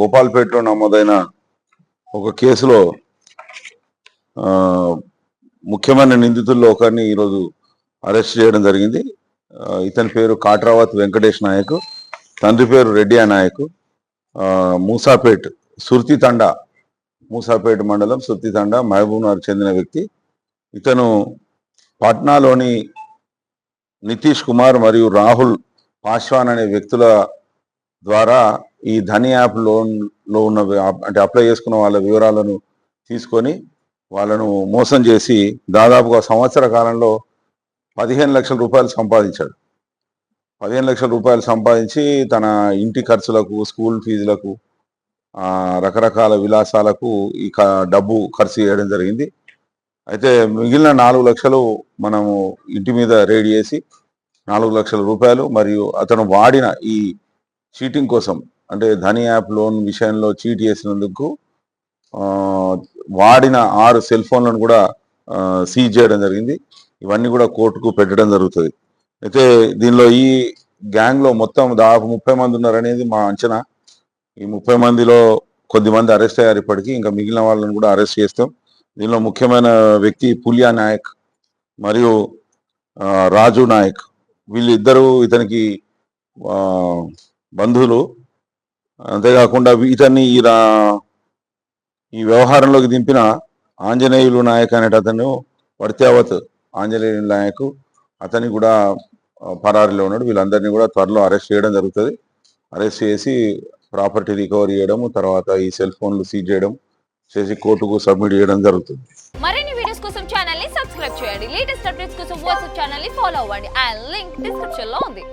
గోపాల్పేటలో నమోదైన ఒక కేసులో ముఖ్యమైన నిందితుల్లో ఒకరిని ఈరోజు అరెస్ట్ చేయడం జరిగింది. ఇతని పేరు కాట్రావత్ వెంకటేష్ నాయక్, తండ్రి పేరు రెడ్డి నాయక్, మూసాపేట్ సుర్తితండా, మూసాపేట్ మండలం సుర్తితండా, మహబూబ్నగర్ చెందిన వ్యక్తి. ఇతను పాట్నాలోని నితీష్ కుమార్ మరియు రాహుల్ పాశ్వాన్ అనే వ్యక్తుల ద్వారా ఈ ధని యాప్ లోన్లో ఉన్న అంటే అప్లై చేసుకున్న వాళ్ళ వివరాలను తీసుకొని వాళ్ళను మోసం చేసి దాదాపుగా సంవత్సర కాలంలో 15 లక్షల రూపాయలు సంపాదించాడు. 15 లక్షల రూపాయలు సంపాదించి తన ఇంటి ఖర్చులకు, స్కూల్ ఫీజులకు, రకరకాల విలాసాలకు ఈ డబ్బు ఖర్చు చేయడం జరిగింది. అయితే మిగిలిన 4 లక్షలు మనము ఇంటి మీద రేడ్ చేసి 4 లక్షల రూపాయలు మరియు అతను వాడిన ఈ చీటింగ్ కోసం అంటే ధని యాప్ లోన్ విషయంలో చీట్ చేసినందుకు వాడిన 6 సెల్ ఫోన్లను కూడా సీజ్ చేయడం జరిగింది. ఇవన్నీ కూడా కోర్టుకు పెట్టడం జరుగుతుంది. అయితే దీనిలో ఈ గ్యాంగ్లో మొత్తం దాదాపు 30 మంది ఉన్నారనేది మా అంచనా. ఈ 30 మందిలో కొద్దిమంది అరెస్ట్ అయ్యారు ఇప్పటికీ, ఇంకా మిగిలిన వాళ్ళని కూడా అరెస్ట్ చేస్తాం. దీనిలో ముఖ్యమైన వ్యక్తి పులియా నాయక్ మరియు రాజు నాయక్, వీళ్ళిద్దరూ ఇతనికి బంధువులు. అంతేకాకుండా ఇతన్ని ఈ వ్యవహారంలోకి దింపిన ఆంజనేయులు నాయక్ అనేట అతను వర్త్యావత్ ఆంజనేయులు నాయక్, అతని కూడా పరారీలో ఉన్నాడు. వీళ్ళందరినీ కూడా త్వరలో అరెస్ట్ చేయడం జరుగుతుంది. అరెస్ట్ చేసి ప్రాపర్టీ రికవరీ చేయడం, తర్వాత ఈ సెల్ ఫోన్లు సీజ్ చేయడం చేసి కోర్టుకు సబ్మిట్ చేయడం జరుగుతుంది. మరిన్ని వీడియోస్ కోసం ఛానల్ ని సబ్స్క్రైబ్ చేయండి. లేటెస్ట్ అప్డేట్స్ కోసం వాట్సాప్ ఛానల్ ని ఫాలో అవ్వండి. ఆ లింక్ డిస్క్రిప్షన్ లో ఉంది.